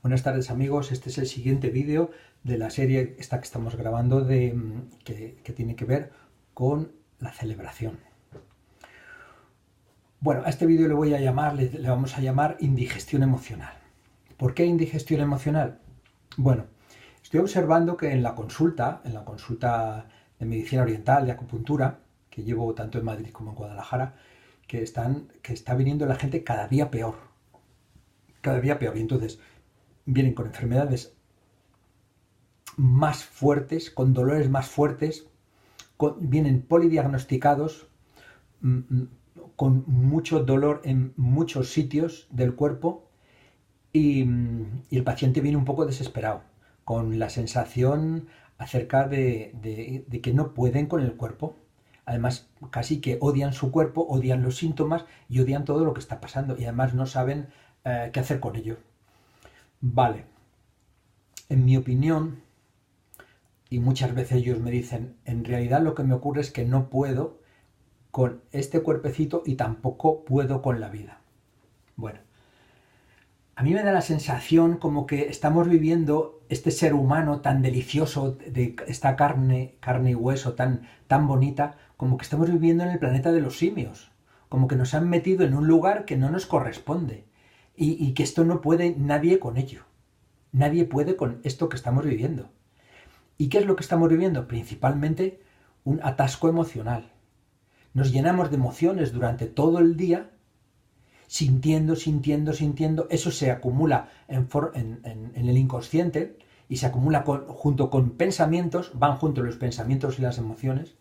Buenas tardes amigos, este es el siguiente vídeo de la serie esta que estamos grabando que tiene que ver con la celebración. Bueno, a este vídeo le vamos a llamar indigestión emocional. ¿Por qué indigestión emocional? Bueno, estoy observando que en la consulta de medicina oriental, de acupuntura, que llevo tanto en Madrid como en Guadalajara, que está viniendo la gente cada día peor, y entonces vienen con enfermedades más fuertes, con dolores más fuertes, vienen polidiagnosticados, con mucho dolor en muchos sitios del cuerpo y el paciente viene un poco desesperado, con la sensación acerca de que no pueden con el cuerpo. Además, casi que odian su cuerpo, odian los síntomas y odian todo lo que está pasando y además no saben qué hacer con ello. Vale, en mi opinión, y muchas veces ellos me dicen, en realidad lo que me ocurre es que no puedo con este cuerpecito y tampoco puedo con la vida. Bueno, a mí me da la sensación como que estamos viviendo este ser humano tan delicioso, de esta carne y hueso tan bonita, como que estamos viviendo en el planeta de los simios, como que nos han metido en un lugar que no nos corresponde y que esto no puede nadie con ello. Nadie puede con esto que estamos viviendo. ¿Y qué es lo que estamos viviendo? Principalmente un atasco emocional. Nos llenamos de emociones durante todo el día, sintiendo, eso se acumula en el inconsciente y se acumula junto con pensamientos, van juntos los pensamientos y las emociones,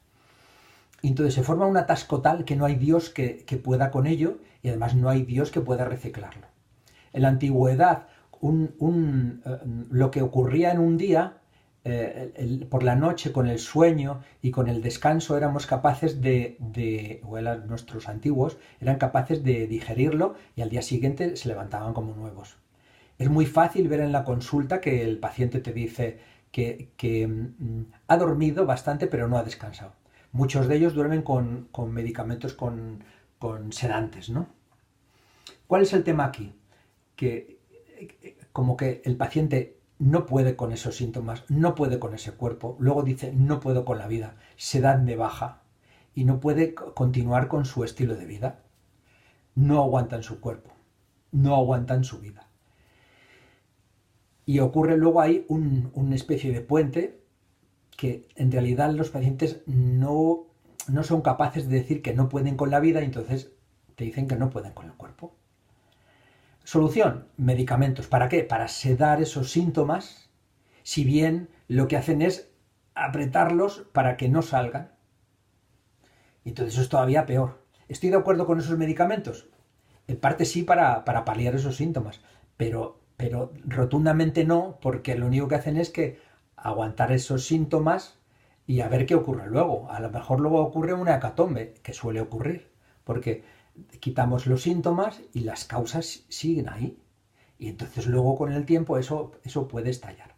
y entonces se forma un atasco tal que no hay Dios que pueda con ello y además no hay Dios que pueda reciclarlo. En la antigüedad, lo que ocurría en un día, por la noche, con el sueño y con el descanso, éramos capaces nuestros antiguos eran capaces de digerirlo y al día siguiente se levantaban como nuevos. Es muy fácil ver en la consulta que el paciente te dice que ha dormido bastante pero no ha descansado. Muchos de ellos duermen con medicamentos con sedantes, ¿no? ¿Cuál es el tema aquí? Que como que el paciente no puede con esos síntomas, no puede con ese cuerpo, luego dice no puedo con la vida, se dan de baja y no puede continuar con su estilo de vida. No aguantan su cuerpo, no aguantan su vida. Y ocurre luego ahí una especie de puente que en realidad los pacientes no son capaces de decir que no pueden con la vida y entonces te dicen que no pueden con el cuerpo. Solución, medicamentos. ¿Para qué? Para sedar esos síntomas, si bien lo que hacen es apretarlos para que no salgan. Entonces eso es todavía peor. ¿Estoy de acuerdo con esos medicamentos? En parte sí para paliar esos síntomas, pero rotundamente no, porque lo único que hacen es que aguantar esos síntomas y a ver qué ocurre luego. A lo mejor luego ocurre una hecatombe, que suele ocurrir, porque quitamos los síntomas y las causas siguen ahí. Y entonces luego con el tiempo eso puede estallar.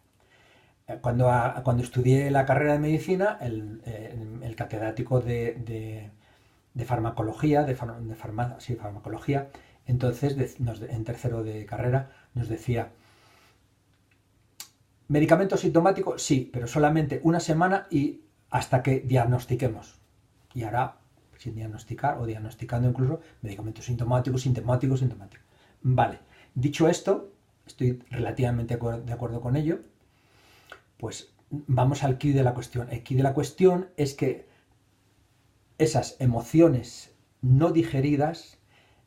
Cuando estudié la carrera de medicina, el catedrático de farmacología, farmacología, entonces en tercero de carrera nos decía, medicamento sintomático, sí, pero solamente una semana y hasta que diagnostiquemos. Y ahora, sin diagnosticar o diagnosticando incluso, medicamento sintomático. Vale, dicho esto, estoy relativamente de acuerdo con ello, pues vamos al quid de la cuestión. El quid de la cuestión es que esas emociones no digeridas,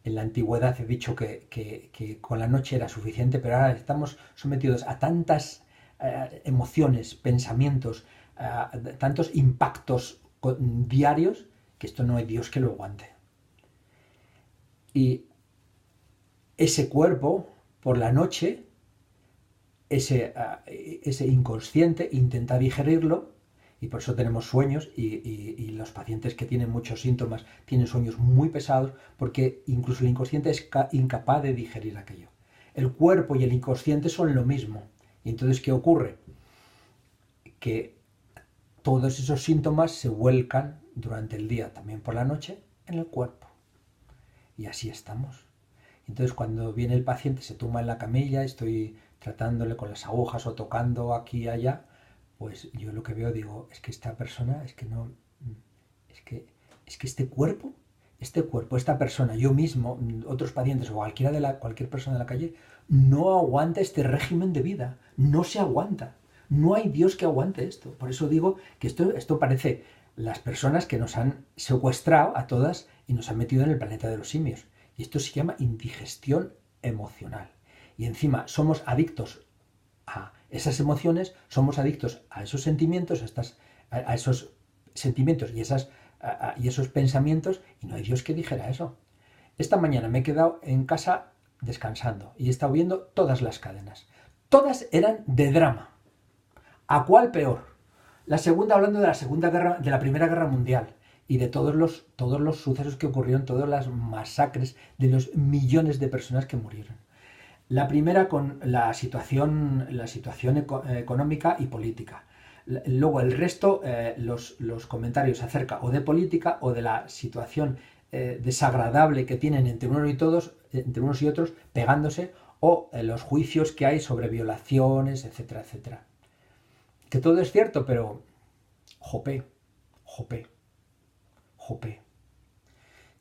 en la antigüedad he dicho que con la noche era suficiente, pero ahora estamos sometidos a tantas emociones, pensamientos, tantos impactos diarios, que esto no hay Dios que lo aguante. Y ese cuerpo, por la noche, ese inconsciente intenta digerirlo, y por eso tenemos sueños y los pacientes que tienen muchos síntomas tienen sueños muy pesados porque incluso el inconsciente es incapaz de digerir aquello. El cuerpo y el inconsciente son lo mismo. Y entonces, ¿qué ocurre? Que todos esos síntomas se vuelcan durante el día, también por la noche, en el cuerpo. Y así estamos. Entonces, cuando viene el paciente, se tumba en la camilla, estoy tratándole con las agujas o tocando aquí y allá, pues yo lo que veo digo, es que esta persona, es que no, es que, es que este cuerpo, esta persona, yo mismo, otros pacientes o cualquier persona de la calle, no aguanta este régimen de vida, no se aguanta. No hay Dios que aguante esto. Por eso digo que esto parece las personas que nos han secuestrado a todas y nos han metido en el planeta de los simios. Y esto se llama indigestión emocional. Y encima somos adictos a esas emociones, somos adictos a esos sentimientos, a esos sentimientos y esos pensamientos, y no hay Dios que dijera eso. Esta mañana me he quedado en casa descansando y he estado viendo todas las cadenas. Todas eran de drama. ¿A cuál peor? La segunda, hablando de la Primera Guerra Mundial y de todos los sucesos que ocurrieron, todas las masacres de los millones de personas que murieron. La primera con la situación económica y política. Luego el resto, los comentarios acerca o de política o de la situación desagradable que tienen entre unos y otros, pegándose, o los juicios que hay sobre violaciones, etcétera, etcétera. Que todo es cierto, pero jope, jope, jope.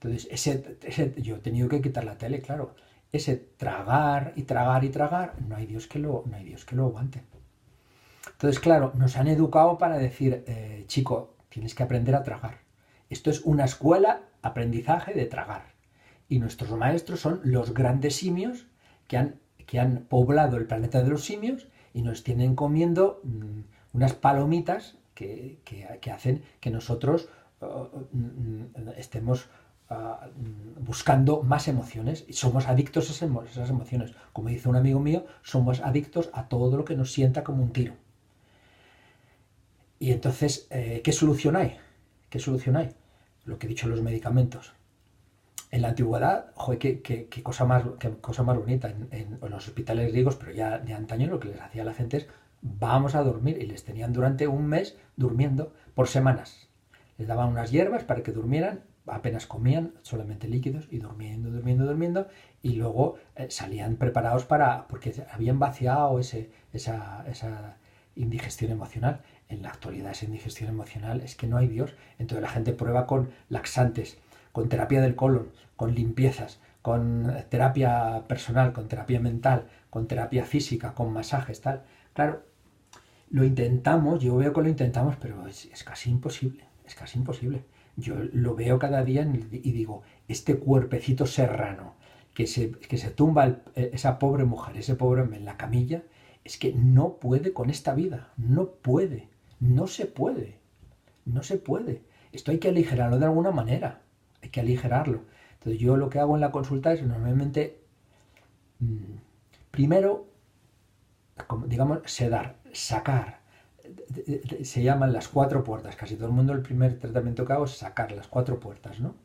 Entonces, yo he tenido que quitar la tele, claro. Ese tragar y tragar y tragar, no hay Dios que lo aguante. Entonces, claro, nos han educado para decir, chico, tienes que aprender a tragar. Esto es una escuela, aprendizaje de tragar. Y nuestros maestros son los grandes simios que han poblado el planeta de los simios y nos tienen comiendo unas palomitas que hacen que nosotros estemos buscando más emociones y somos adictos a esas emociones. Como dice un amigo mío, somos adictos a todo lo que nos sienta como un tiro. Y entonces, ¿qué solución hay? ¿Qué solución hay? Lo que he dicho, los medicamentos. En la antigüedad, joder, qué cosa más bonita. En los hospitales griegos, pero ya de antaño, lo que les hacía a la gente es vamos a dormir, y les tenían durante un mes durmiendo por semanas. Les daban unas hierbas para que durmieran, apenas comían, solamente líquidos, y durmiendo, y luego salían preparados porque habían vaciado esa indigestión emocional. En la actualidad esa indigestión emocional es que no hay Dios. Entonces la gente prueba con laxantes, con terapia del colon, con limpiezas, con terapia personal, con terapia mental, con terapia física, con masajes, tal. Claro, lo intentamos, yo veo que lo intentamos, pero es casi imposible, es casi imposible. Yo lo veo cada día y digo, este cuerpecito serrano que se tumba esa pobre mujer, ese pobre hombre en la camilla, es que no puede con esta vida, no puede, no se puede, no se puede. Esto hay que aligerarlo de alguna manera, hay que aligerarlo. Entonces yo lo que hago en la consulta es normalmente, primero, digamos, sedar, sacar. Se llaman las 4 puertas. Casi todo el mundo el primer tratamiento que hago es sacar las 4 puertas, ¿no?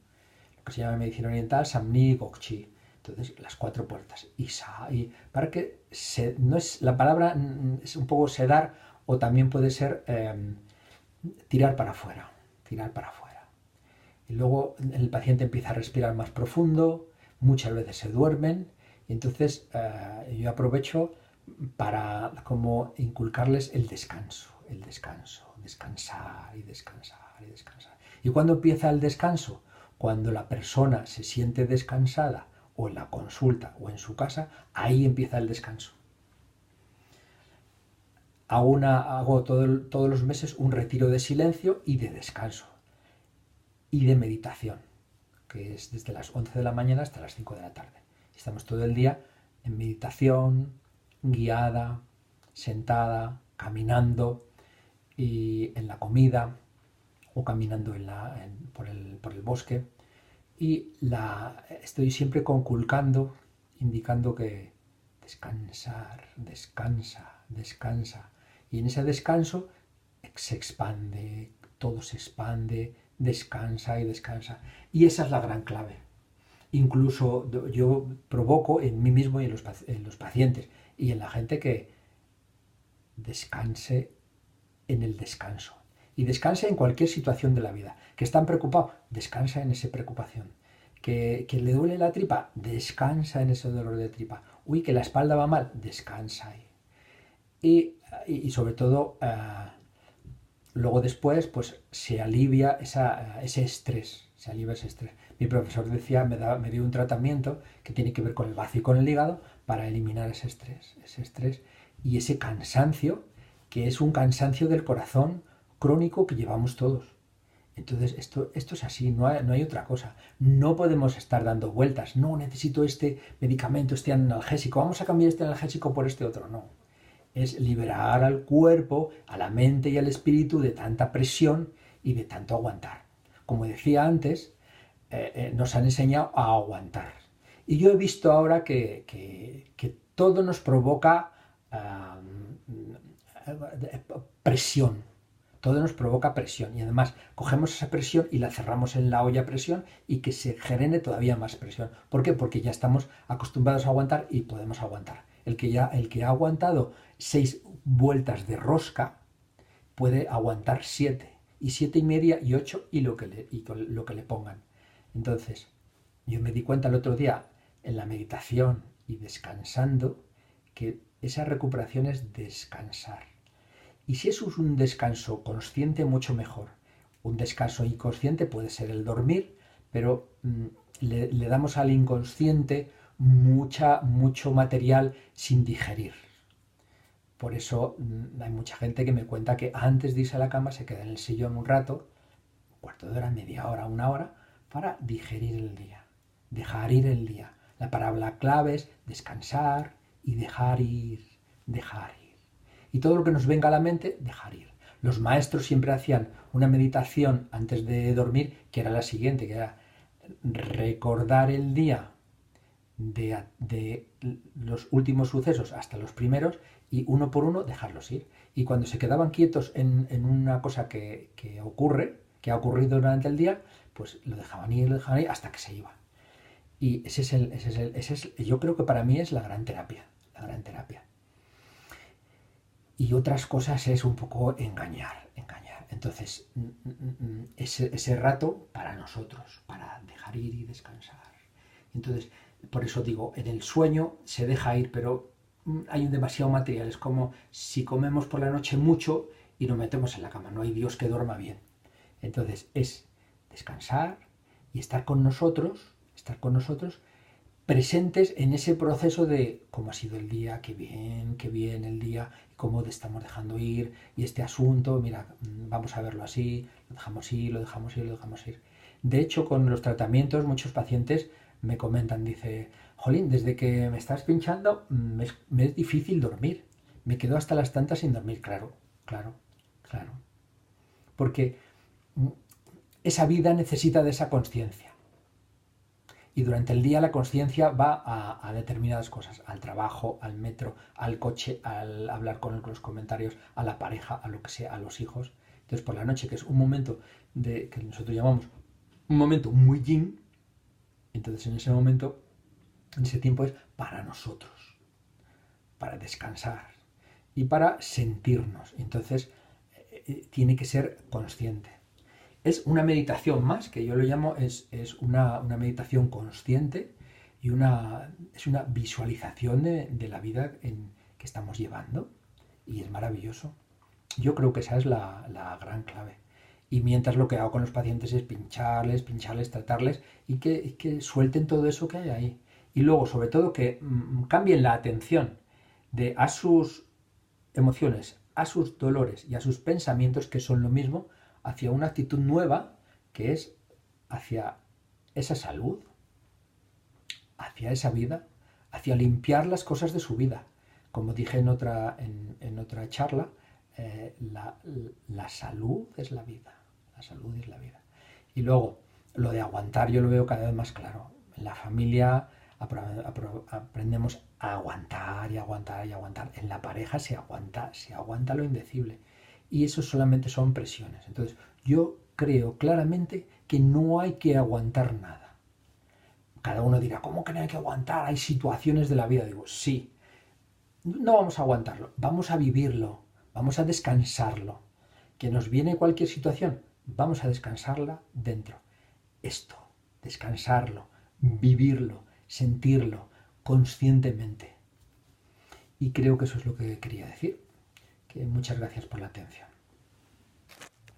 Lo que se llama en medicina oriental, Samni Gokchi. Entonces, las 4 puertas. Y para que no es la palabra, es un poco sedar, o también puede ser tirar para afuera. Tirar para afuera. Y luego el paciente empieza a respirar más profundo, muchas veces se duermen, y entonces yo aprovecho para como inculcarles el descanso, descansar y descansar y descansar. ¿Y cuándo empieza el descanso? Cuando la persona se siente descansada, o en la consulta o en su casa, ahí empieza el descanso. Hago todos los meses un retiro de silencio y de descanso y de meditación, que es desde las 11 de la mañana hasta las 5 de la tarde. Estamos todo el día en meditación, guiada, sentada, caminando, y en la comida, o caminando por el bosque, y estoy siempre conculcando, indicando que descansar, descansa, descansa, y en ese descanso se expande, todo se expande, descansa y descansa, y esa es la gran clave. Incluso yo provoco en mí mismo y en los pacientes y en la gente que descanse en el descanso. Y descanse en cualquier situación de la vida. Que están preocupados, descansa en esa preocupación. Que le duele la tripa, descansa en ese dolor de tripa. Uy, que la espalda va mal, descansa ahí. y sobre todo, luego después, pues se alivia ese estrés, se alivia ese estrés. Mi profesor decía, me dio un tratamiento que tiene que ver con el bazo y con el hígado para eliminar ese estrés y ese cansancio, que es un cansancio del corazón crónico que llevamos todos. Entonces, esto es así, no hay otra cosa. No podemos estar dando vueltas. No, necesito este medicamento, este analgésico. Vamos a cambiar este analgésico por este otro. No. Es liberar al cuerpo, a la mente y al espíritu de tanta presión y de tanto aguantar. Como decía antes, nos han enseñado a aguantar. Y yo he visto ahora que todo nos provoca presión. Todo nos provoca presión y además cogemos esa presión y la cerramos en la olla a presión y que se genere todavía más presión. ¿Por qué? Porque ya estamos acostumbrados a aguantar y podemos aguantar. El que ha aguantado 6 vueltas de rosca puede aguantar 7 y 7 y media y 8 y lo que le pongan. Entonces, yo me di cuenta el otro día en la meditación y descansando que esa recuperación es descansar. Y si eso es un descanso consciente, mucho mejor. Un descanso inconsciente puede ser el dormir, pero le damos al inconsciente mucho material sin digerir. Por eso hay mucha gente que me cuenta que antes de irse a la cama se queda en el sillón un rato, un cuarto de hora, media hora, una hora, para digerir el día, dejar ir el día. La palabra clave es descansar y dejar ir, dejar ir. Y todo lo que nos venga a la mente, dejar ir. Los maestros siempre hacían una meditación antes de dormir, que era la siguiente, que era recordar el día de los últimos sucesos hasta los primeros y uno por uno dejarlos ir. Y cuando se quedaban quietos en una cosa que ha ocurrido durante el día, pues lo dejaban ir hasta que se iba. Y yo creo que para mí es la gran terapia, la gran terapia. Y otras cosas es un poco engañar. Entonces, ese rato para nosotros, para dejar ir y descansar. Entonces, por eso digo, en el sueño se deja ir, pero hay un demasiado material. Es como si comemos por la noche mucho y nos metemos en la cama. No hay Dios que duerma bien. Entonces, es descansar y estar con nosotros, presentes en ese proceso de cómo ha sido el día, qué bien el día, cómo estamos dejando ir, y este asunto, mira, vamos a verlo así, lo dejamos ir. De hecho, con los tratamientos, muchos pacientes me comentan, dice, jolín, desde que me estás pinchando, me es difícil dormir. Me quedo hasta las tantas sin dormir, claro. Porque esa vida necesita de esa consciencia. Y durante el día la conciencia va a determinadas cosas, al trabajo, al metro, al coche, al hablar con los comentarios, a la pareja, a lo que sea, a los hijos. Entonces por la noche, que es un momento que nosotros llamamos un momento muy yin, entonces en ese momento, en ese tiempo es para nosotros, para descansar y para sentirnos. Entonces tiene que ser consciente. Es una meditación más, que yo lo llamo, es una meditación consciente y es una visualización de la vida que estamos llevando. Y es maravilloso. Yo creo que esa es la gran clave. Y mientras lo que hago con los pacientes es pincharles, tratarles y que suelten todo eso que hay ahí. Y luego, sobre todo, que cambien la atención a sus emociones, a sus dolores y a sus pensamientos, que son lo mismo, hacia una actitud nueva, que es hacia esa salud, hacia esa vida, hacia limpiar las cosas de su vida. Como dije en otra charla, la salud es la vida. La salud es la vida. Y luego, lo de aguantar yo lo veo cada vez más claro. En la familia aprendemos a aguantar y aguantar y aguantar. En la pareja se aguanta lo indecible. Y eso solamente son presiones. Entonces, yo creo claramente que no hay que aguantar nada. Cada uno dirá, ¿cómo que no hay que aguantar? Hay situaciones de la vida. Digo, sí. No vamos a aguantarlo, vamos a vivirlo, vamos a descansarlo. Que nos viene cualquier situación, vamos a descansarla dentro. Esto, descansarlo, vivirlo, sentirlo conscientemente. Y creo que eso es lo que quería decir. Que muchas gracias por la atención.